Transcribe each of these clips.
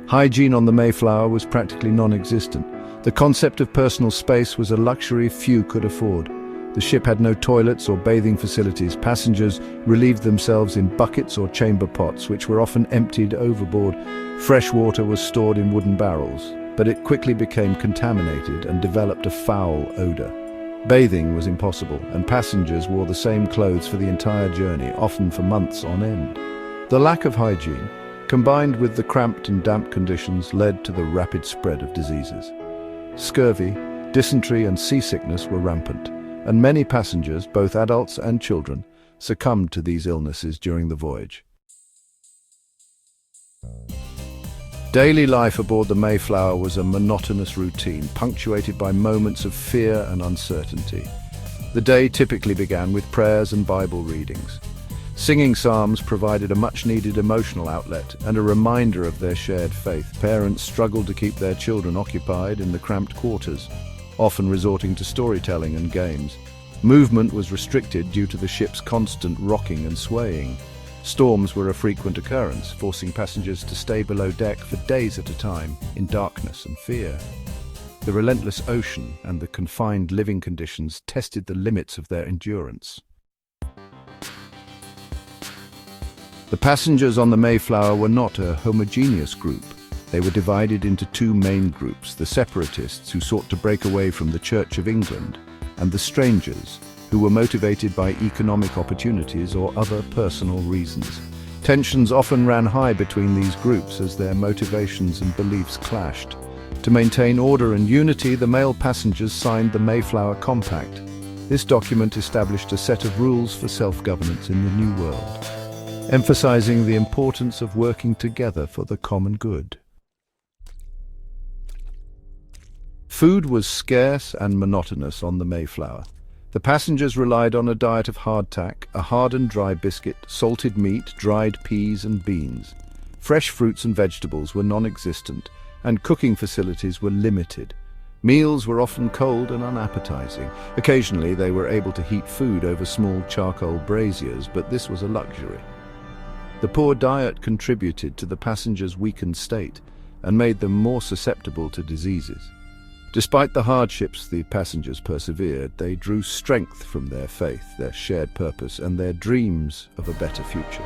Hygiene on the Mayflower was practically non-existent. The concept of personal space was a luxury few could afford. The ship had no toilets or bathing facilities. Passengers relieved themselves in buckets or chamber pots, which were often emptied overboard. Fresh water was stored in wooden barrels, but it quickly became contaminated and developed a foul odor. Bathing was impossible, and passengers wore the same clothes for the entire journey, often for months on end. The lack of hygiene, combined with the cramped and damp conditions, led to the rapid spread of diseases. Scurvy, dysentery and seasickness were rampant, and many passengers, both adults and children, succumbed to these illnesses during the voyage. Daily life aboard the Mayflower was a monotonous routine, punctuated by moments of fear and uncertainty. The day typically began with prayers and Bible readings. Singing psalms provided a much-needed emotional outlet and a reminder of their shared faith. Parents struggled to keep their children occupied in the cramped quarters, often resorting to storytelling and games. Movement was restricted due to the ship's constant rocking and swaying. Storms were a frequent occurrence, forcing passengers to stay below deck for days at a time in darkness and fear. The relentless ocean and the confined living conditions tested the limits of their endurance. The passengers on the Mayflower were not a homogeneous group. They were divided into two main groups: the separatists, who sought to break away from the Church of England, and the strangers, who were motivated by economic opportunities or other personal reasons. Tensions often ran high between these groups as their motivations and beliefs clashed. To maintain order and unity, the male passengers signed the Mayflower Compact. This document established a set of rules for self-governance in the New World, emphasizing the importance of working together for the common good. Food was scarce and monotonous on the Mayflower. The passengers relied on a diet of hardtack, a hard and dry biscuit, salted meat, dried peas and beans. Fresh fruits and vegetables were non-existent, and cooking facilities were limited. Meals were often cold and unappetizing. Occasionally they were able to heat food over small charcoal braziers, but this was a luxury. The poor diet contributed to the passengers' weakened state and made them more susceptible to diseases. Despite the hardships, the passengers persevered. They drew strength from their faith, their shared purpose, and their dreams of a better future.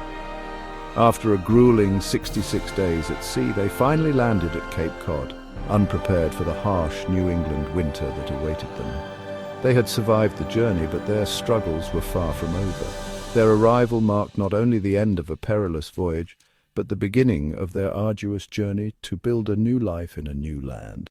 After a grueling 66 days at sea, they finally landed at Cape Cod, unprepared for the harsh New England winter that awaited them. They had survived the journey, but their struggles were far from over. Their arrival marked not only the end of a perilous voyage, but the beginning of their arduous journey to build a new life in a new land.